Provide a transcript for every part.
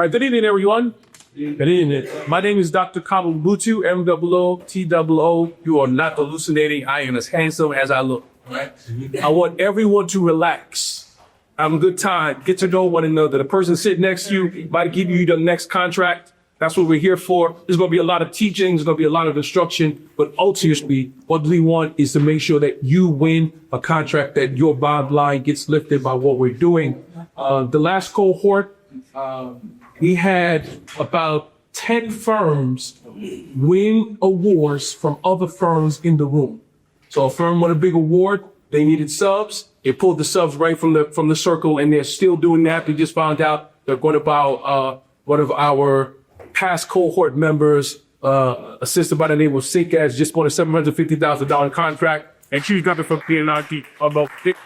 right, good evening, everyone. Good evening. My name is Dr. Kamal Butu, M-O-O-T-O-O. You are not hallucinating. I am as handsome as I look. Right? I want everyone to relax. Have a good time. Get to know one another. The person sitting next to you might give you the next contract. That's what we're here for. There's going to be a lot of teaching. There's going to be a lot of instruction. But ultimately, what we want is to make sure that you win a contract, that your bottom line gets lifted by what we're doing. The last cohort, we had about 10 firms win awards from other firms in the room. So a firm won a big award. They needed subs. They pulled the subs right from the circle, and they're still doing that. They just found out they're going to buy one of our past cohort members, a sister by the name of Sikaz, just bought a $750,000 contract, and she got it from PNRT about $50,000.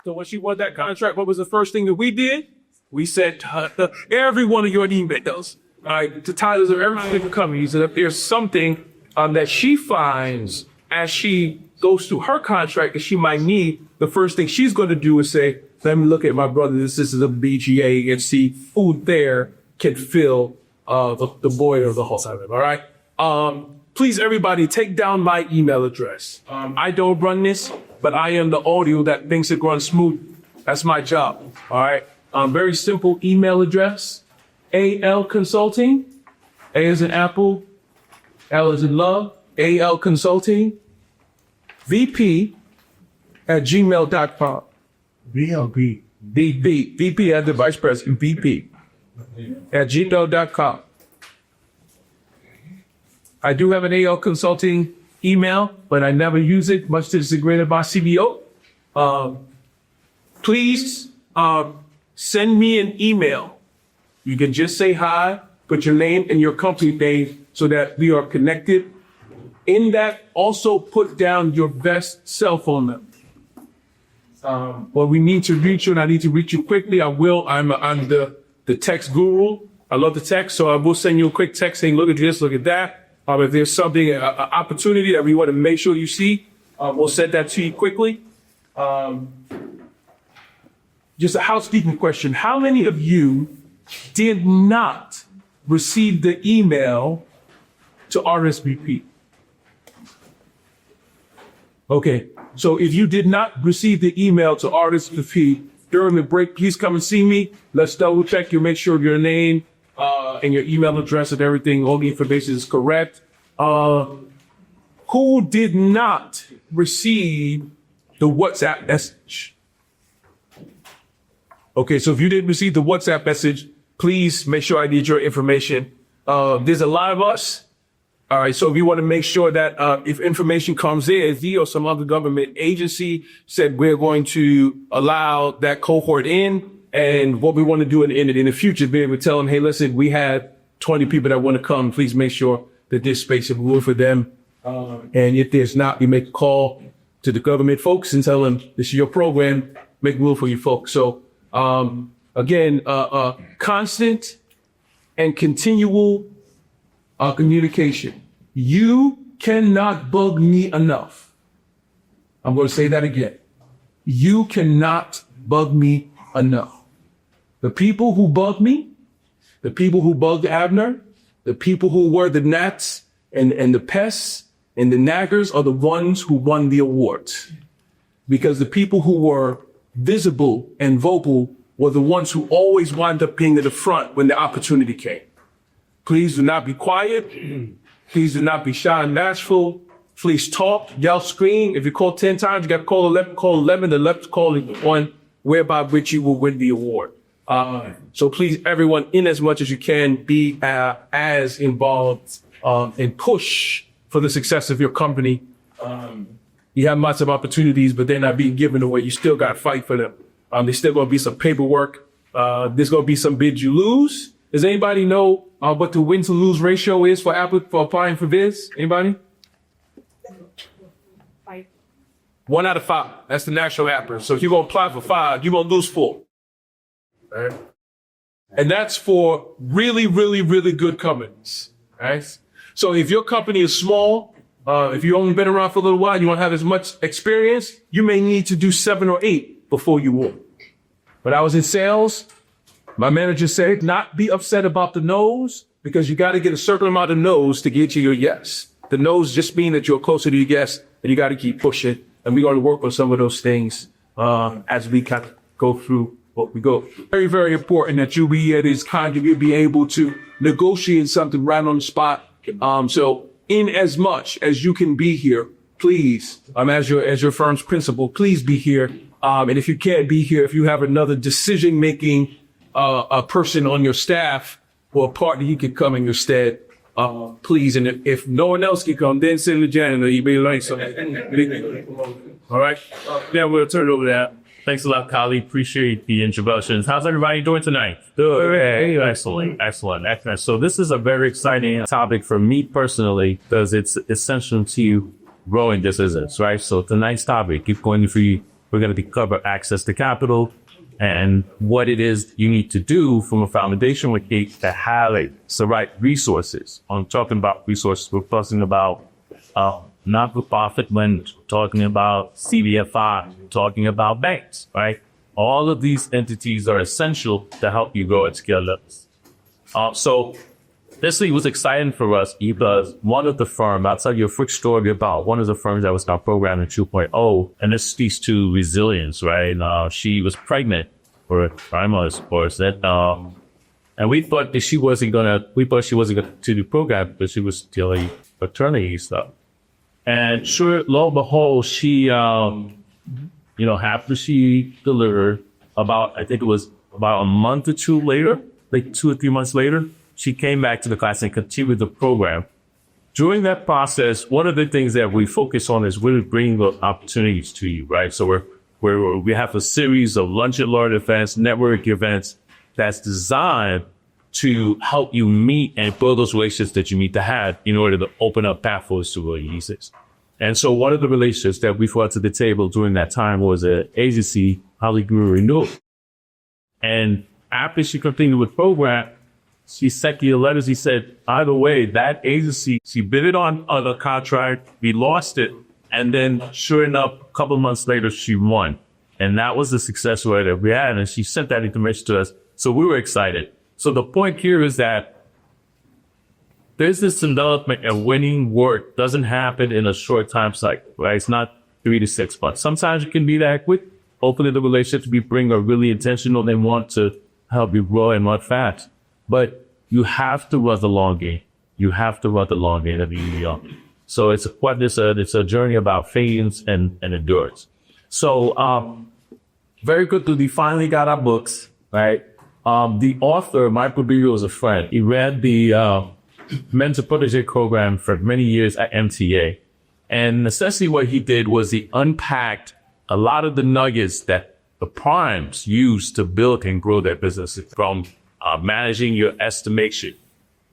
So when she won that contract, what was the first thing that we did? We sent every one of your emails, all right, to titles of every single company. So if there's something that she finds as she goes through her contract that she might need, the first thing she's going to do is say, let me look at my brothers and sisters of BGA and see who there can fill the void or the whole time. All right. Please, everybody, take down my email address. I don't run this, but I am the audio that thinks it runs smooth. That's my job. All right. Very simple email address. AL Consulting. A as in Apple. L as in love. AL Consulting. VP@gmail.com. VLP. VP as the vice president. VP@gmail.com. I do have an AL Consulting email, but I never use it, much to the chagrin of my CBO. Please send me an email. You can just say hi, put your name and your company name so that we are connected. In that, also put down your best cell phone number. Well, we need to reach you, and I need to reach you quickly. I will. I'm the text guru. I love the text, so I will send you a quick text saying, look at this, look at that. If there's something, an opportunity that we want to make sure you see, we'll send that to you quickly. Just a housekeeping question. How many of you did not receive the email to RSVP? Okay, so if you did not receive the email to RSVP during the break, please come and see me. Let's double check you, make sure your name and your email address and everything, all the information is correct. Who did not receive the WhatsApp message? Okay, so if you didn't receive the WhatsApp message, please make sure I need your information. There's a lot of us. All right, so if you want to make sure that if information comes in, he or some other government agency said we're going to allow that cohort in, and what we want to do in the future is be able to tell them, hey, listen, we have 20 people that want to come. Please make sure that there's space available for them. And if there's not, you make a call to the government folks and tell them this is your program, make room for you folks. So again, constant and continual communication. You cannot bug me enough. I'm going to say that again. You cannot bug me enough. The people who bug me, the people who bugged Abner, the people who were the gnats and the pests and the naggers are the ones who won the awards. Because the people who were visible and vocal were the ones who always wound up being at the front when the opportunity came. Please do not be quiet. Please do not be shy and bashful. Please talk, yell, scream. If you call 10 times, you got to call 11. Call 11. The 11th call is the one whereby which you will win the award. So please, everyone, in as much as you can, be as involved and push for the success of your company. You have lots of opportunities, but they're not being given away. You still got to fight for them. There's still going to be some paperwork. There's going to be some bids you lose. Does anybody know what the win to lose ratio is for applying for bids? Anybody? 5. 1 out of 5. That's the national average. So if you're going to apply for 5, you're going to lose 4. All right? And that's for really, really, really good companies. Right? So if your company is small, if you've only been around for a little while, you don't have as much experience, you may need to do 7 or 8 before you win. When I was in sales, my manager said, not be upset about the no's, because you got to get a certain amount of no's to get to your yes. The no's just mean that you're closer to your yes, and you got to keep pushing. And we're going to work on some of those things as we kind of go through what we go. Very, very important that you be at this kind of, you be able to negotiate something right on the spot. So in as much as you can be here, please, as your firm's principal, please be here. And if you can't be here, if you have another decision-making a person on your staff or a partner, he could come in your stead, please. And if no one else can come, then send the janitor. You be like, so. All right. Yeah, we'll turn it over to that. Thanks a lot, Kali. Appreciate the introductions. How's everybody doing tonight? Good. Excellent. So this is a very exciting topic for me personally, because it's essential to growing this business, right? So tonight's topic, we're going to cover access to capital and what it is you need to do from a foundation with Kate to have the right resources. I'm talking about resources. We're talking about not-for-profit lenders. We're talking about CDFI. We're talking about banks, right? All of these entities are essential to help you grow at scale levels. So this week was exciting for us because one of the firms, I'll tell you a quick story about one of the firms that was in our program in 2.0, and this speaks to resilience, right? She was pregnant for 5 months, of course, and we thought she wasn't gonna do the program because she was dealing paternity stuff. And sure, lo and behold, she, after she delivered, I think it was about a month or two later, like 2 or 3 months later, she came back to the class and continued the program. During that process, one of the things that we focus on is really bringing those opportunities to you, right? So we have a series of lunch and learn events, network events that's designed to help you meet and build those relationships that you need to have in order to open up pathways to releases. And so one of the relationships that we brought to the table during that time was an agency, Holly Greer Renewal. And after she completed the program, she sent you letters. He said, either way, that agency, she bid it on a contract, we lost it. And then sure enough, a couple of months later, she won. And that was the success rate that we had. And she sent that information to us. So we were excited. So the point here is that business development and winning work doesn't happen in a short time cycle, right? It's not 3 to 6 months. Sometimes it can be that quick. Hopefully the relationships we bring are really intentional. They want to help you grow and run fast. But you have to run the long game. You have to run the long game to be young. So it's a journey about patience and endurance. So very quickly, we finally got our books, right? The author, Mike Rubio, is a friend. He ran the mentor protege program for many years at MTA. And essentially what he did was he unpacked a lot of the nuggets that the primes use to build and grow their businesses, from managing your estimation,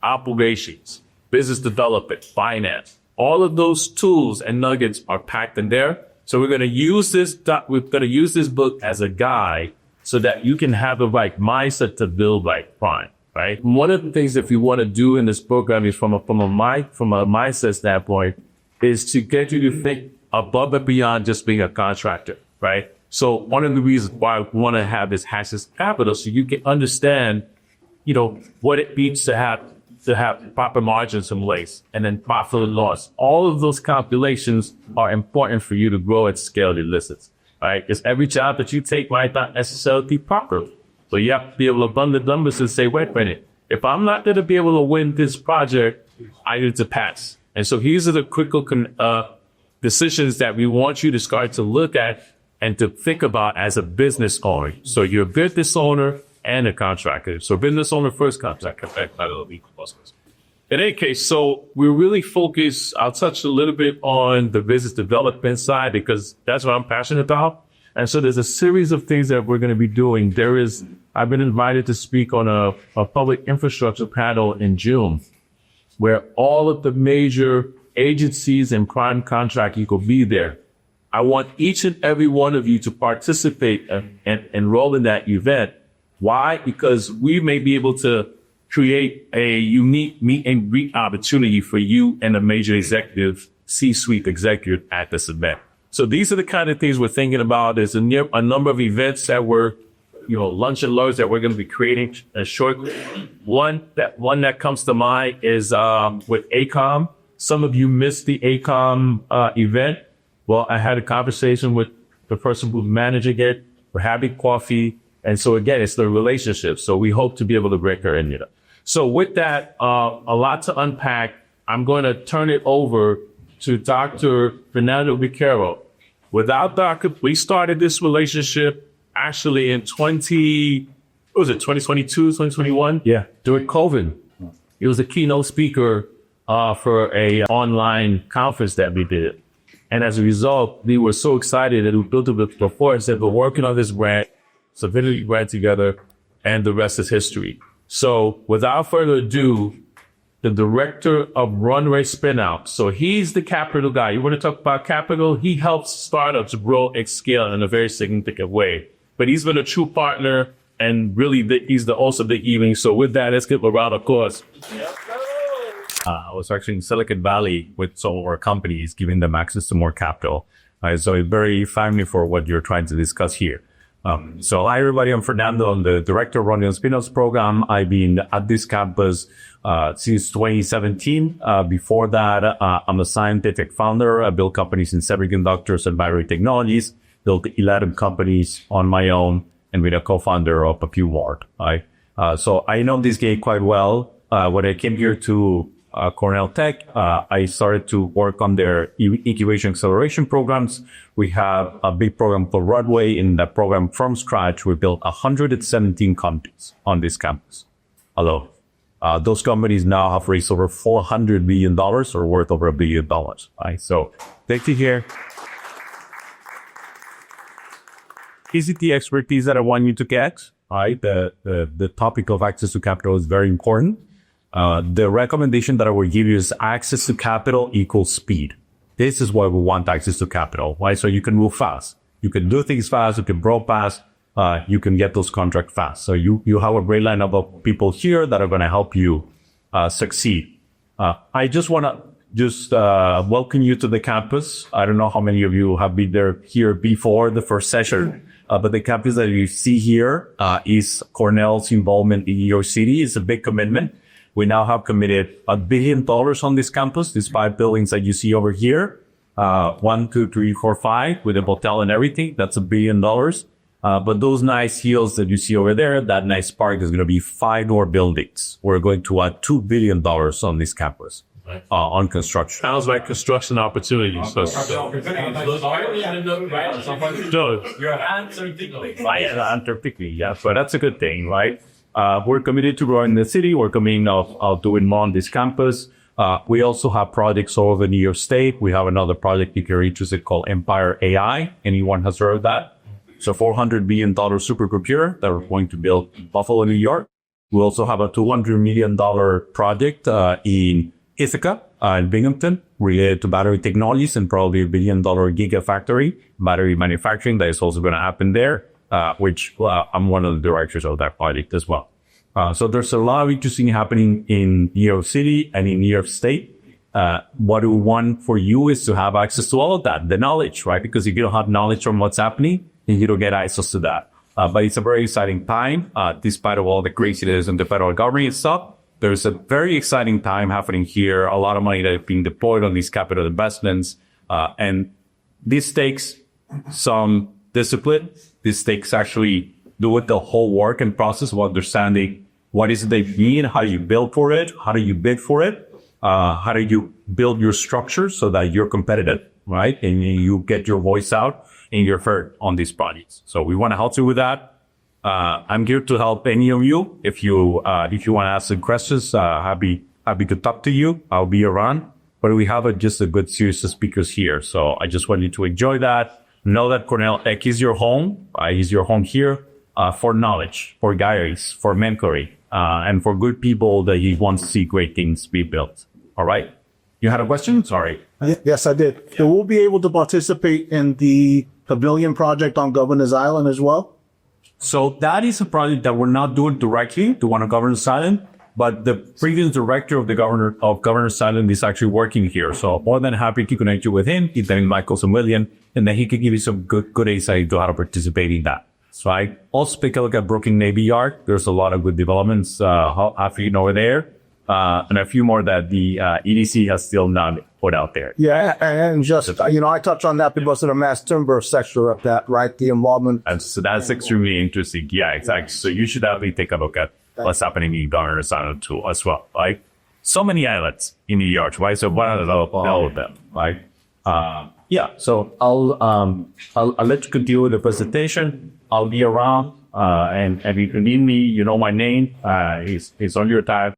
operations, business development, finance. All of those tools and nuggets are packed in there. So we're going to use this book as a guide so that you can have the right mindset to build like prime, right? One of the things that we want to do in this program is from a mindset standpoint is to get you to think above and beyond just being a contractor, right? So one of the reasons why we want to have this access to capital, so you can understand, what it means to have proper margins in place and then profit and loss. All of those calculations are important for you to grow at scale your business, right? Because every job that you take might not necessarily be proper. So you have to be able to run the numbers and say, wait a minute, if I'm not going to be able to win this project, I need to pass. And so these are the critical decisions that we want you to start to look at and to think about as a business owner. So you're a business owner and a contractor. So business owner first, contractor. In any case, so we're really focused, I'll touch a little bit on the business development side because that's what I'm passionate about. And so there's a series of things that we're going to be doing. I've been invited to speak on a public infrastructure panel in June, where all of the major agencies and prime contractors will be there. I want each and every one of you to participate and enroll in that event. Why? Because we may be able to create a unique meet and greet opportunity for you and a major executive, C-suite executive at this event. So these are the kind of things we're thinking about. There's a number of events that we're lunch and learns that we're going to be creating shortly. One that comes to mind is with ACOM. Some of you missed the ACOM event. Well, I had a conversation with the person who's managing it. We're having coffee. And so again, it's the relationship. So we hope to be able to break her in. So with that, a lot to unpack. I'm going to turn it over to Dr. Fernando Vaquero. Without Dr., we started this relationship actually in 2022, 2021? Yeah, during COVID. He was a keynote speaker for a online conference that we did. And as a result, we were so excited that we built a rapport and said, we're working on this brand, submitted the brand together, and the rest is history. So without further ado, the director of Runway Spinout. So he's the capital guy. You want to talk about capital? He helps startups grow at scale in a very significant way. But he's been a true partner, and really he's also the evening. So with that, let's give a round of applause. I was actually in Silicon Valley with some of our companies, giving them access to more capital. So it's very timely for what you're trying to discuss here. So hi, everybody. I'm Fernando. I'm the director of Runway Spinouts program. I've been at this campus since 2017. Before that, I'm a scientific founder. I built companies in semiconductors and battery technologies, built 11 companies on my own, and been a co-founder of a few more. Right? So I know this game quite well. When I came here to Cornell Tech, I started to work on their incubation acceleration programs. We have a big program called Runway. In that program, from scratch, we built 117 companies on this campus alone. Those companies now have raised over $400 million or worth over $1 billion. Right? So thank you here. Is it the expertise that I want you to get? Right? The topic of access to capital is very important. The recommendation that I will give you is access to capital equals speed. This is why we want access to capital, right? So you can move fast. You can do things fast. You can grow fast. You can get those contracts fast. So you have a great lineup of people here that are going to help you succeed. I just want to welcome you to the campus. I don't know how many of you have been here before the first session. But the campus that you see here is Cornell's involvement in New York City. It's a big commitment. We now have committed $1 billion on this campus, these 5 buildings that you see over here. 1, 2, 3, 4, 5 with a hotel and everything. That's $1 billion. But those nice hills that you see over there, that nice park is going to be 5 more buildings. We're going to add $2 billion on this campus. On construction. Sounds like construction opportunities. So, Your answer pickly. Yeah, but that's a good thing, right? We're committed to growing the city. We're committed of doing more on this campus. We also have projects all over New York State. We have another project if you're interested called Empire AI. Anyone has heard of that? It's a $400 billion supercomputer that we're going to build in Buffalo, New York. We also have a $200 million project in Ithaca in Binghamton related to battery technologies, and probably $1 billion gigafactory battery manufacturing that is also going to happen there, which I'm one of the directors of that project as well. So there's a lot of interesting happening in New York City and in New York State. What we want for you is to have access to all of that, the knowledge, right? Because if you don't have knowledge from what's happening, then you don't get access to that. But it's a very exciting time, despite of all the craziness and the federal government and stuff. There's a very exciting time happening here. A lot of money that is being deployed on these capital investments. And this takes some discipline. This takes actually doing the whole work and process of understanding what is it they mean, how do you build for it, how do you bid for it, how do you build your structure so that you're competitive, right? And you get your voice out and you're heard on these projects. So we want to help you with that. I'm here to help any of you. If you want to ask some questions, happy to talk to you. I'll be around. But we have just a good series of speakers here. So I just want you to enjoy that. Know that Cornell Tech is your home. Is your home here for knowledge, for guidance, for mentoring, and for good people that you want to see great things be built. All right. You had a question? Sorry. Yes, I did. So we'll be able to participate in the Pavilion project on Governor's Island as well? So that is a project that we're not doing directly to one of Governor's Island, but the previous director of Governor's Island is actually working here. So more than happy to connect you with him. His name is Michael Samuelian, and then he can give you some good insight to how to participate in that. right? Also take a look at Brooklyn Navy Yard. There's a lot of good developments happening over there. And a few more that the EDC has still not put out there. Yeah, and just, I touched on that because of the mass timber sector of that, right? The involvement. And so that's extremely interesting. Yeah, exactly. So you should definitely take a look at what's happening in Governor's Island too as well, right? So many islands in New York, right? So why not develop all of them, right? Yeah. So I'll let you continue with the presentation. I'll be around, and if you need me, you know my name. It's on your tag.